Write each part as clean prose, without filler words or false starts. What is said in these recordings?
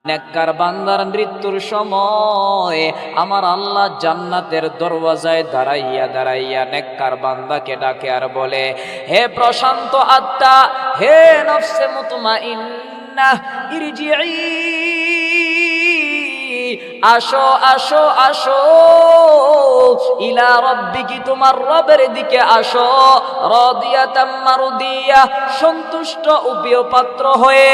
নেককার বান্দার মৃত্যুর সময় আমার আল্লাহ জান্নাতের দরওয়াজায় দাঁড়াইয়া দাঁড়াইয়া নেককার বান্দাকে ডাকে আর বলে, হে প্রশান্ত আত্মা, হে নফসে মুতমাইন্নাহ, ইরজিই, আসো আসো আসো, ইলা রাব্বিকি, তোমার রবের দিকে আসো, রাদিয়াতাম মারদিয়া, সন্তুষ্ট উপিয় পাত্র হয়ে,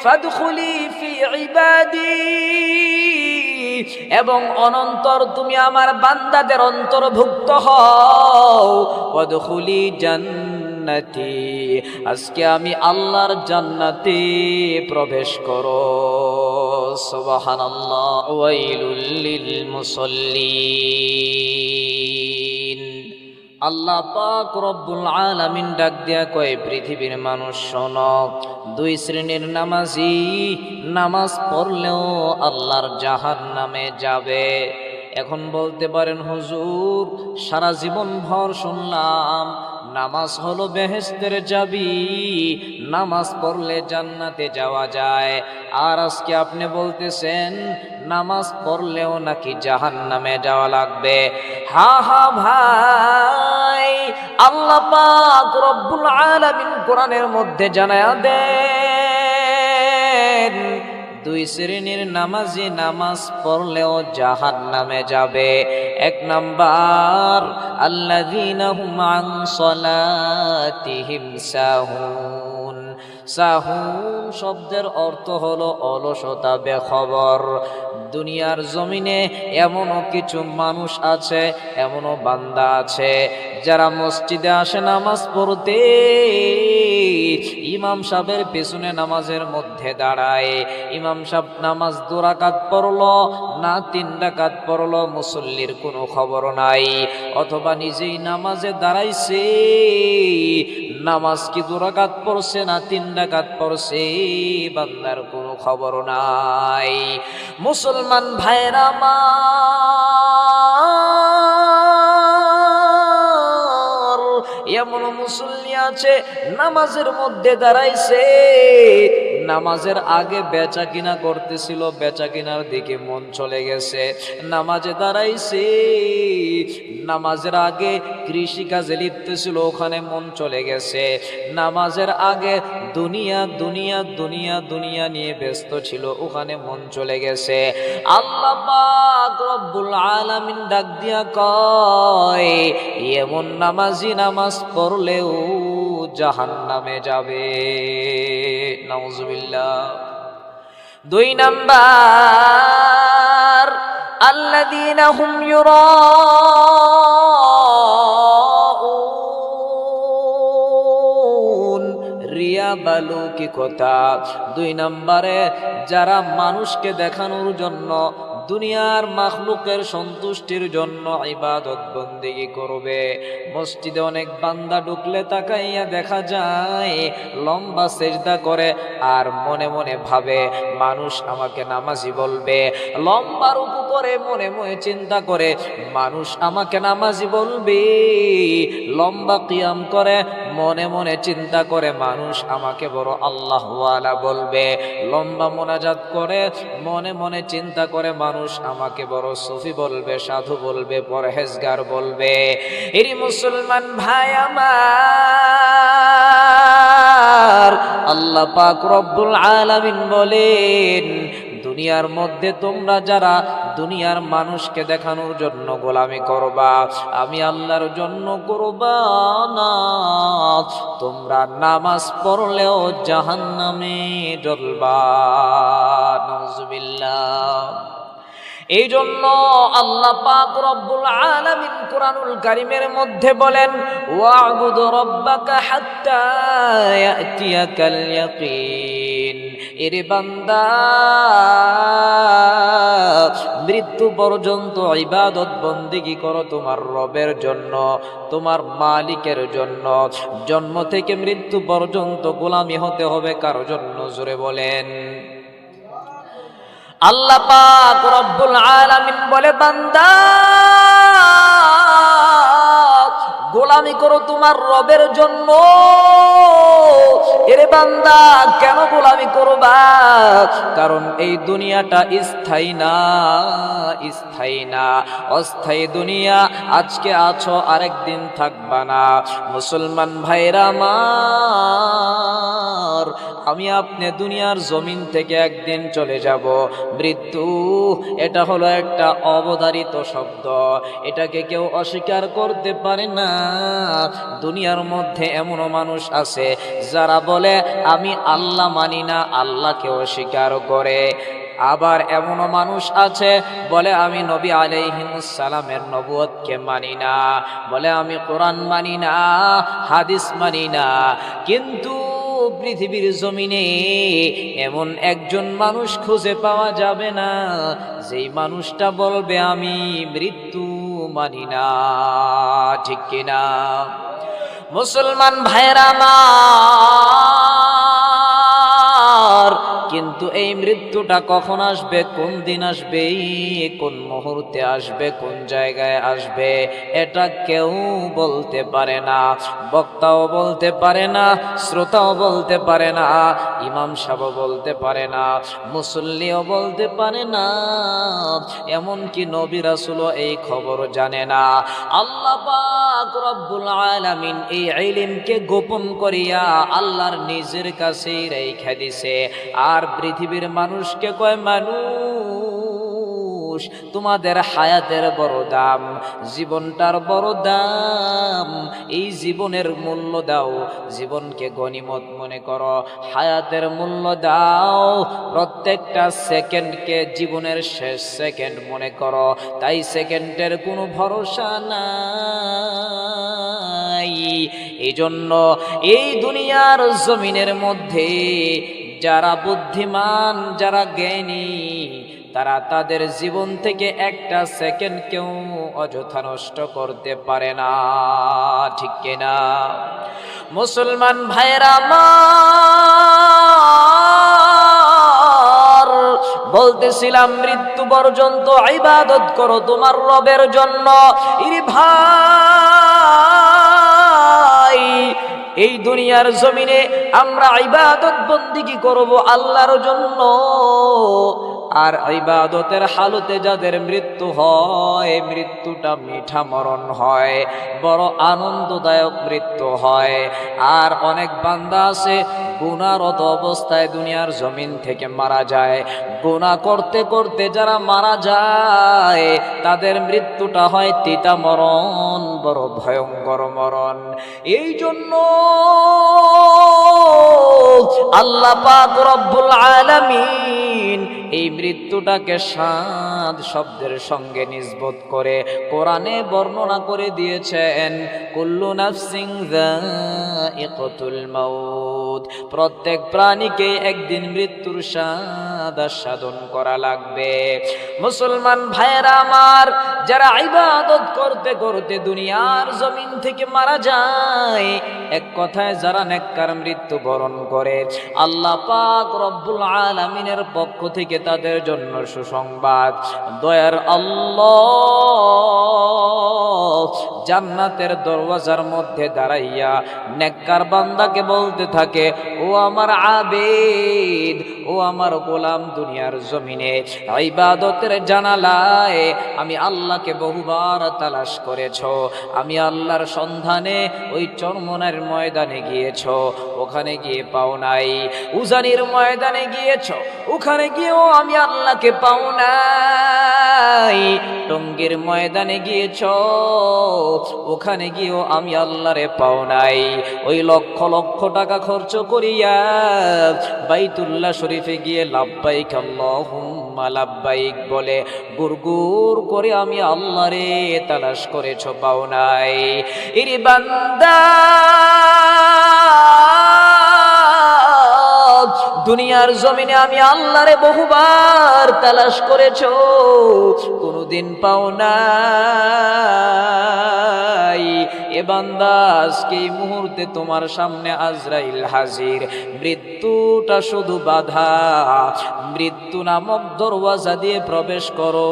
ফাদখুলি ফি ইবাদি, এবং অনন্তর তুমি আমার বান্দাদের অন্তর্ভুক্ত হও, ওয়াদখুলি জান্নাতি, আজকে আমি আল্লাহর জান্নাতে প্রবেশ করো। সুবহানাল্লাহ। ওয়াইলুল লিল মুসাল্লিন। আল্লাহ পাক রব্বুল আলামিন ডাক দিয়া কয়, পৃথিবীর মানুষ শোনো, দুই শ্রেণীর নামাজি নামাজ পড়লেও আল্লাহর জাহান্নামে যাবে। এখন বলতে পারেন, হুজুর সারা জীবন ভর শুনলাম নামাজ হলো বেহেশতের চাবি, নামাজ পড়লে জান্নাতে যাওয়া যায়, আর আজকে আপনি বলতেছেন নামাজ পড়লেও নাকি জাহান্নামে যাওয়া লাগবে। হা হা ভাই, আল্লাহ পাক রব্বুল আলামিন কোরআনের মধ্যে জানায়া দেন, দুই শ্রেণীর নামাজি নামাজ পড়লেও জাহান্নামে যাবে। এক নাম্বার, আল্লাযীনা হুম আন সালাতিহিম সাহুন। সাহুন শব্দের অর্থ হলো অলসতা, বেখবর। দুনিয়ার জমিনে এমনও কিছু মানুষ আছে, এমনও বান্দা আছে যারা মসজিদে আসে নামাজ পড়তে, ইমাম সাহেবের পেছনে নামাজের মধ্যে দাঁড়ায়, ইমাম সাহেব নামাজ 2 রাকাত পড়লো না 3 রাকাত পড়লো, মুসল্লির কোনো খবর নাই, অথবা নিজেই নামাজে দাঁড়াইছে, নামাজ কি 2 রাকাত পড়ছে না 3 রাকাত পড়ছে, বান্দার কোনো খবর নাই। মুসলমান ভাইরা আমার, এমন মুসল্লি আছে নামাজের মধ্যে দাঁড়াইছে, নামাজের আগে বেচা কিনা করতেছিল, বেচা কিনার দিকে মন চলে গেছে, নামাজে দাঁড়াইছে, নামাজের আগে কৃষি কাজে লিপ্ত ছিল, ওখানে মন চলে গেছে, নামাজের আগে দুনিয়া দুনিয়া দুনিয়া দুনিয়া নিয়ে ব্যস্ত ছিল, ওখানে মন চলে গেছে। আল্লাহ পাক রব্বুল আলামিন ডাক দিয়া কয়, এমন নামাজি নামাজ পড়লেও জাহান্নামে যাবে। নাউজুবিল্লাহ। 2 নাম্বার, আল্লাযীনা হুম ইউরাউন, রিয়া বালৌকিকতা। 2 নম্বরে, যারা মানুষকে দেখানোর জন্য, দুনিয়ার মাখলুকের সন্তুষ্টির জন্য ইবাদত বন্দেগী করবে। মসজিদে অনেক বান্দা ঢুকলে তাকাইয়া দেখা যায় লম্বা সেজদা করে, আর মনে মনে ভাবে মানুষ আমাকে নামাজি বলবে, লম্বা রুকু করে মনে মনে চিন্তা করে মানুষ আমাকে নামাজি বলবে, লম্বা কিয়াম করে মনে মনে চিন্তা করে মানুষ আমাকে বড় আল্লাহওয়ালা বলবে, লম্বা মোনাজাত করে মনে মনে চিন্তা করে মানুষ আমাকে বড় সুফি বলবে, সাধু বলবে, পরহেজগার বলবে। এরি মুসলমান ভাই আমার, আল্লাহ পাক রব্বুল আলামিন বলেন, দুনিয়ার মধ্যে তোমরা যারা দুনিয়ার মানুষকে দেখানোর জন্য গোলামি করবা, আমি আল্লাহর জন্য করবা না, তোমরা নামাজ পড়লেও জাহান্নামে জ্বলবা। নাউজুবিল্লাহ। এই জন্য আল্লাহ পাক রব্বুল আলামিন কুরআনুল কারীমের মধ্যে বলেন, ওয়া'বুদ রাব্বাকা হাত্তা ইয়াতিয়াকাল ইয়াকিন। এরে বান্দা, মৃত্যু পর্যন্ত ইবাদত বন্দেগী করো তোমার রবের জন্য, তোমার মালিকের জন্য। জন্ম থেকে মৃত্যু পর্যন্ত গোলামি হতে হবে কারো জন্য। জোরে বলেন। আল্লাহ পাক রব্বুল আলামিন বলে, বান্দা গোলামি করো তোমার রবের জন্য। এরে বান্দা কেন গোলামি করবা? কারণ এই দুনিয়াটা স্থায়ী না, স্থায়ী না, অস্থায়ী দুনিয়া। আজকে আছো আরেকদিন থাকবা না। মুসলমান ভাইরা আমার, আমি আপনি দুনিয়ার জমিন থেকে একদিন চলে যাব। মৃত্যু এটা হলো একটা অবধারিত শব্দ, এটাকে কেউ অস্বীকার করতে পারে না। দুনিয়ার মধ্যে এমনও মানুষ আছে যারা বলে আমি আল্লাহ মানি না, আল্লাহকে অস্বীকার করে। আবার এমনও মানুষ আছে বলে আমি নবী আলাইহিস সালামের নবুয়তকে মানি না, বলে আমি কোরআন মানি না, হাদিস মানি না। কিন্তু পৃথিবীর জমিনে এমন একজন মানুষ খুঁজে পাওয়া যাবে না যেই মানুষটা বলবে আমি মৃত্যু মানি না। ঠিক কিনা মুসলমান ভাইরা আমার? কিন্তু এই মৃত্যুটা কখন আসবে, কোন দিন আসবে, কোন মুহূর্তে আসবে, কোন জায়গায় আসবে, এটা কেউ বলতে পারে না। বক্তাও বলতে পারে না, শ্রোতাও বলতে পারে না, ইমাম সাহেবও বলতে পারে না, মুসল্লিও বলতে পারে না, এমনকি নবী রাসূলও এই খবর জানে না। আল্লাহ পাক রব্বুল আলামিন এই ইলমকে গোপন করিয়া আল্লাহর নিজের কাছেই রেখে দিছে। আর পৃথিবীর মানুষকে কয়, মানুষ তোমাদের হায়াতের বড় দাম, জীবনটার বড় দাম, এই জীবনের মূল্য দাও, জীবনকে গনিমত মনে করো, হায়াতের মূল্য দাও, প্রত্যেকটা সেকেন্ডকে জীবনের শেষ সেকেন্ড মনে করো। তাই সেকেন্ডের কোনো ভরসা নাই। এই জন্য এই দুনিয়ার জমিনের মধ্যে যারা বুদ্ধিমান, যারা জ্ঞানী, তারা তাদের জীবন থেকে একটা সেকেন্ড কেউ অযথা নষ্ট করতে পারে না। ঠিক কিনা মুসলমান ভাইরা আমার? বলতেছিলাম মৃত্যু পর্যন্ত ইবাদত করো তোমার রবের জন্য। ইরে ভাই, এই দুনিয়ার জমিনে আমরা ইবাদত বন্দেগী করব আল্লাহর জন্য। আর ইবাদতের হালতে যাদের মৃত্যু হয়, মৃত্যুটা মিঠা মরণ হয়, বড় আনন্দদায়ক মৃত্যু হয়। আর অনেক বান্দা আছে গুনাহরত অবস্থায় দুনিয়ার জমিন থেকে মারা যায়। গুনাহ করতে করতে যারা মারা যায় তাদের মৃত্যুটা হয় তিতা মরণ, বড় ভয়ঙ্কর মরণ। এই জন্য আল্লাহ পাক রব্বুল আলামিন এই মৃত্যুটাকে সাদ শব্দের সঙ্গে নিসবত করে কোরআনে বর্ণনা করে দিয়েছেন, কুল্লু নাফসিন যায়িকাতুল মাউত, প্রত্যেক প্রাণীকে একদিন মৃত্যুর স্বাদ আস্বাদন করা লাগবে। মুসলমান ভাইরা আমার, যারা ইবাদত করতে করতে দুনিয়ার জমিন থেকে মারা যায়, এক কথায় যারা নেককার মৃত্যু বরণ করে, আল্লাহ পাক রব্বুল আলামিনের পক্ষ থেকে তাদের জন্য সুসংবাদ। দয়ার আল্লাহ জান্নাতের দরওয়াজার মধ্যে দাঁড়াইয়া নেককার বান্দাকে বলতে থাকে, ও আমার আবেদ, ও আমার গোলাম, দুনিয়ার জমিনে ইবাদতের জানালায় আমি আল্লাহকে বহুবার তালাশ করেছ, আমি আল্লাহর সন্ধানে ওই চরমনের ময়দানে গিয়েছ, ওখানে গিয়ে পাও নাই। উজানির ময়দানে গিয়েছ, ওখানে গিয়েও আমি আল্লাহকে পাও নাই। টঙ্গীর ময়দানে গিয়েছ, ওখানে গিয়েও আমি আল্লাহরে পাও নাই। ওই লক্ষ লক্ষ টাকা খরচ করিয়া বাইতুল্লাহ শরীফে গিয়ে লাব্বাইক আল্লাহুম্মা লাব্বাইক বলে গুরগুর করে আমি আল্লাহরে তালাশ করেছ, পাও নাই। ইরে বান্দা, দুনিয়ার জমিনে আমি আল্লাহরে বহুবার তালাশ করেছ, কোনদিন পাও নাই। এ বান্দা, আজকে এই মুহূর্তে তোমার সামনে আজরাইল হাজির। মৃত্যুটা শুধু বাধা, মৃত্যু নামক দরওয়াজা দিয়ে প্রবেশ করো,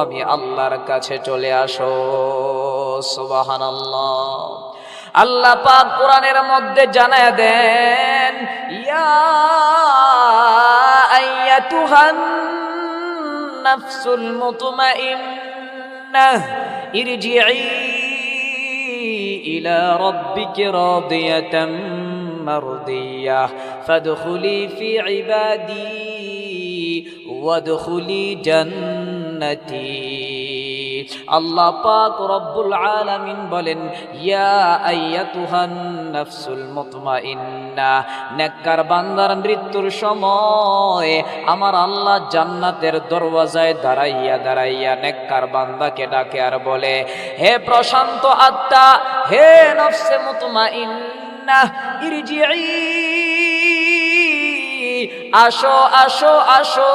আমি আল্লাহর কাছে চলে আসো। সুবহানাল্লাহ। আল্লাহ পাক কোরআনের মধ্যে জানায় দেন, ইয়া আইয়াতুহান নাফসুল মুতমাইন্নাহ ইরজিই ইলা রাব্বিকি রাদিয়াতাম মারদিয়াহ ফাদখুলি ফি ইবাদি ওয়াদখুলি জান্নাতি। আল্লাহ পাক রব্বুল আলামিন বলেন, ইয়া আইয়াতুহান নাফসুল মুতমাইন্নাহ, নেককার বান্দার মৃত্যুর সময় আমার আল্লাহ জান্নাতের দরওয়াজায় দাঁড়াইয়া নেককার বান্দাকে ডাকে আর বলে, হে প্রশান্ত আত্মা, হে নফসে মুতমাইন্নাহ, ইরজিই, আসো আসো আসো,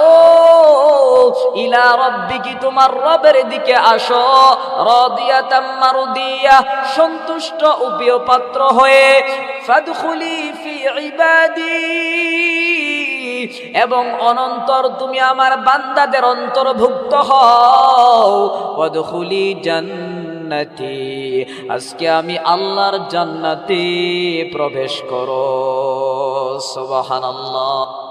ইলা রাব্বিকি, তোমার রবের দিকে আসো, রাদিয়াতাম মারদিয়া, সন্তুষ্ট উপিয় পাত্র হয়ে, ফাদখুলি ফি ইবাদি, এবং অনন্তর তুমি আমার বান্দাদের অন্তর্ভুক্ত হও, ওয়াদখুলি জান্নাতি, আজকে আমি আল্লাহর জান্নাতে প্রবেশ করো। সুবহানাল্লাহ।